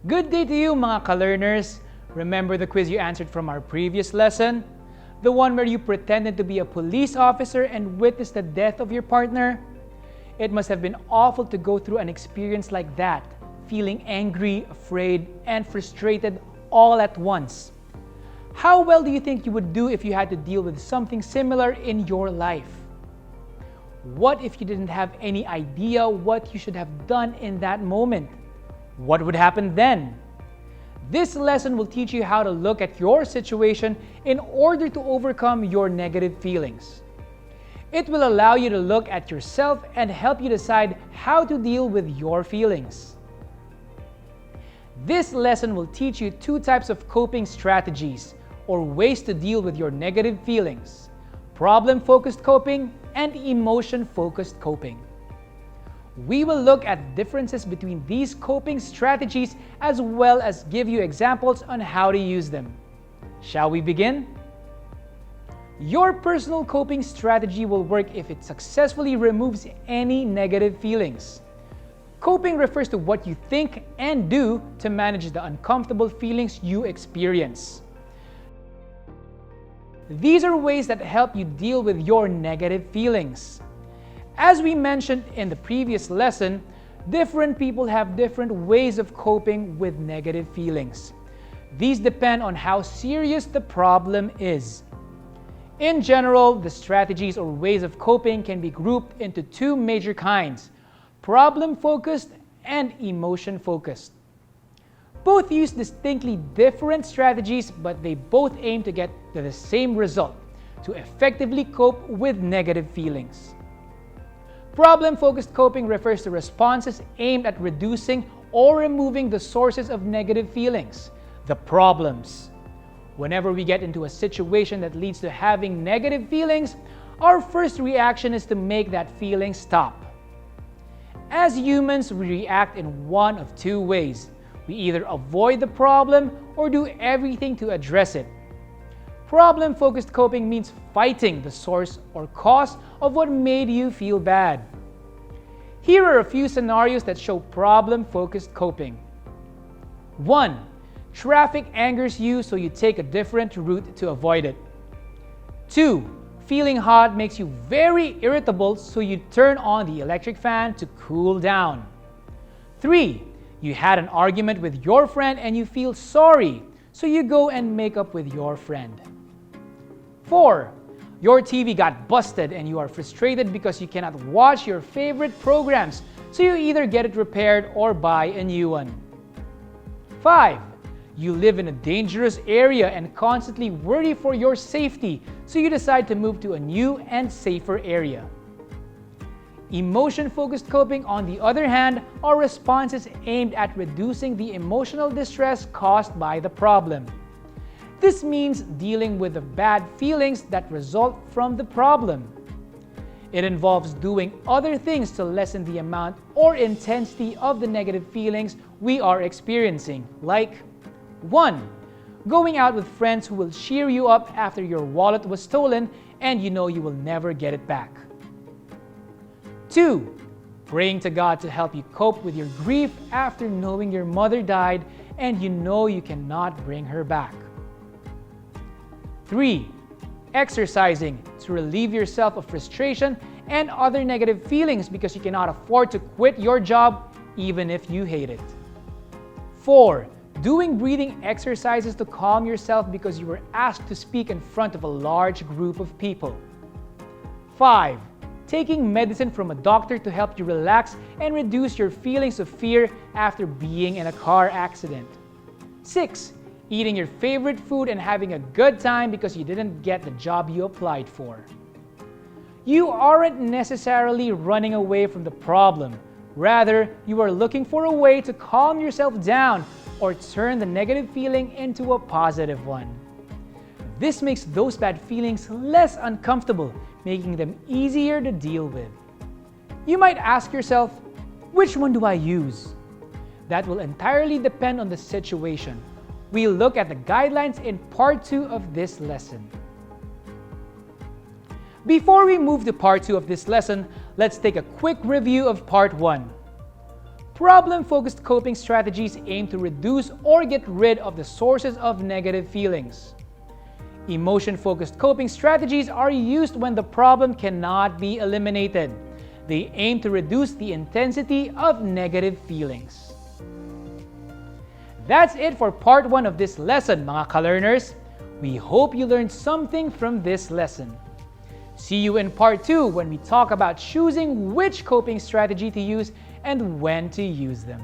Good day to you mga ka-learners! Remember the quiz you answered from our previous lesson? The one where you pretended to be a police officer and witnessed the death of your partner? It must have been awful to go through an experience like that, feeling angry, afraid, and frustrated all at once. How well do you think you would do if you had to deal with something similar in your life? What if you didn't have any idea what you should have done in that moment? What would happen then? This lesson will teach you how to look at your situation in order to overcome your negative feelings. It will allow you to look at yourself and help you decide how to deal with your feelings. This lesson will teach you two types of coping strategies or ways to deal with your negative feelings: problem-focused coping and emotion-focused coping. We will look at differences between these coping strategies as well as give you examples on how to use them. Shall we begin? Your personal coping strategy will work if it successfully removes any negative feelings. Coping refers to what you think and do to manage the uncomfortable feelings you experience. These are ways that help you deal with your negative feelings. As we mentioned in the previous lesson, different people have different ways of coping with negative feelings. These depend on how serious the problem is. In general, the strategies or ways of coping can be grouped into two major kinds: problem-focused and emotion-focused. Both use distinctly different strategies, but they both aim to get to the same result: to effectively cope with negative feelings. Problem-focused coping refers to responses aimed at reducing or removing the sources of negative feelings, the problems. Whenever we get into a situation that leads to having negative feelings, our first reaction is to make that feeling stop. As humans, we react in one of two ways. We either avoid the problem or do everything to address it. Problem-focused coping means fighting the source or cause of what made you feel bad. Here are a few scenarios that show problem-focused coping. 1. Traffic angers you, so you take a different route to avoid it. 2. Feeling hot makes you very irritable, so you turn on the electric fan to cool down. 3. You had an argument with your friend and you feel sorry, so you go and make up with your friend. 4. Your TV got busted and you are frustrated because you cannot watch your favorite programs, so you either get it repaired or buy a new one. 5. You live in a dangerous area and constantly worry for your safety, so you decide to move to a new and safer area. Emotion-focused coping, on the other hand, are responses aimed at reducing the emotional distress caused by the problem. This means dealing with the bad feelings that result from the problem. It involves doing other things to lessen the amount or intensity of the negative feelings we are experiencing, like 1. Going out with friends who will cheer you up after your wallet was stolen and you know you will never get it back. 2. Praying to God to help you cope with your grief after knowing your mother died and you know you cannot bring her back. 3. Exercising to relieve yourself of frustration and other negative feelings because you cannot afford to quit your job even if you hate it. 4. Doing breathing exercises to calm yourself because you were asked to speak in front of a large group of people. 5. Taking medicine from a doctor to help you relax and reduce your feelings of fear after being in a car accident. 6. Eating your favorite food and having a good time because you didn't get the job you applied for. You aren't necessarily running away from the problem. Rather, you are looking for a way to calm yourself down or turn the negative feeling into a positive one. This makes those bad feelings less uncomfortable, making them easier to deal with. You might ask yourself, which one do I use? That will entirely depend on the situation. We'll look at the guidelines in part 2 of this lesson. Before we move to part 2 of this lesson, let's take a quick review of part 1. Problem-focused coping strategies aim to reduce or get rid of the sources of negative feelings. Emotion-focused coping strategies are used when the problem cannot be eliminated. They aim to reduce the intensity of negative feelings. That's it for part 1 of this lesson, mga ka-learners. We hope you learned something from this lesson. See you in part 2 when we talk about choosing which coping strategy to use and when to use them.